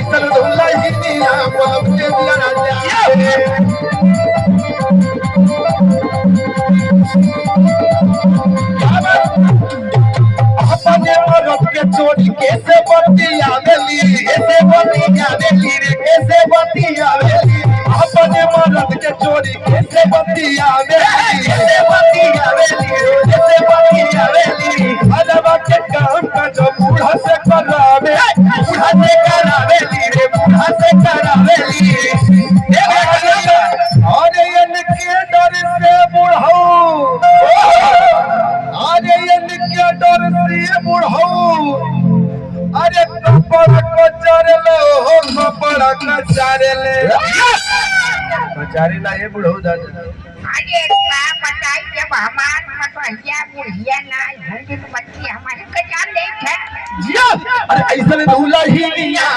ऐसन धुला ही दिया बाबूले दिया राजा अपने औरत के चोरी कैसे बतिया देली कैसे बतिया देली रे कैसे बतिया देली अपने औरत के चोरी कैसे बतिया देली कैसे बतिया देली कैसे बतिया देली अदबा के काम का जो बूढ़ा से करावे रे बूढ़ा से करावेली अरे इनके डर से बुढ़ाऊ अरे इनके डर से बुढ़ाऊ अरे कपड़ा को चारेले हो कपड़ा को चारेले चारेला ये बुढ़ाऊ दादा अरे क्या बताई जब हमार मतवाहिया बुढ़िया ना झंडी को बच्ची हमारे के जान ले है जिया अरे ऐसा दूल्हा ही लिया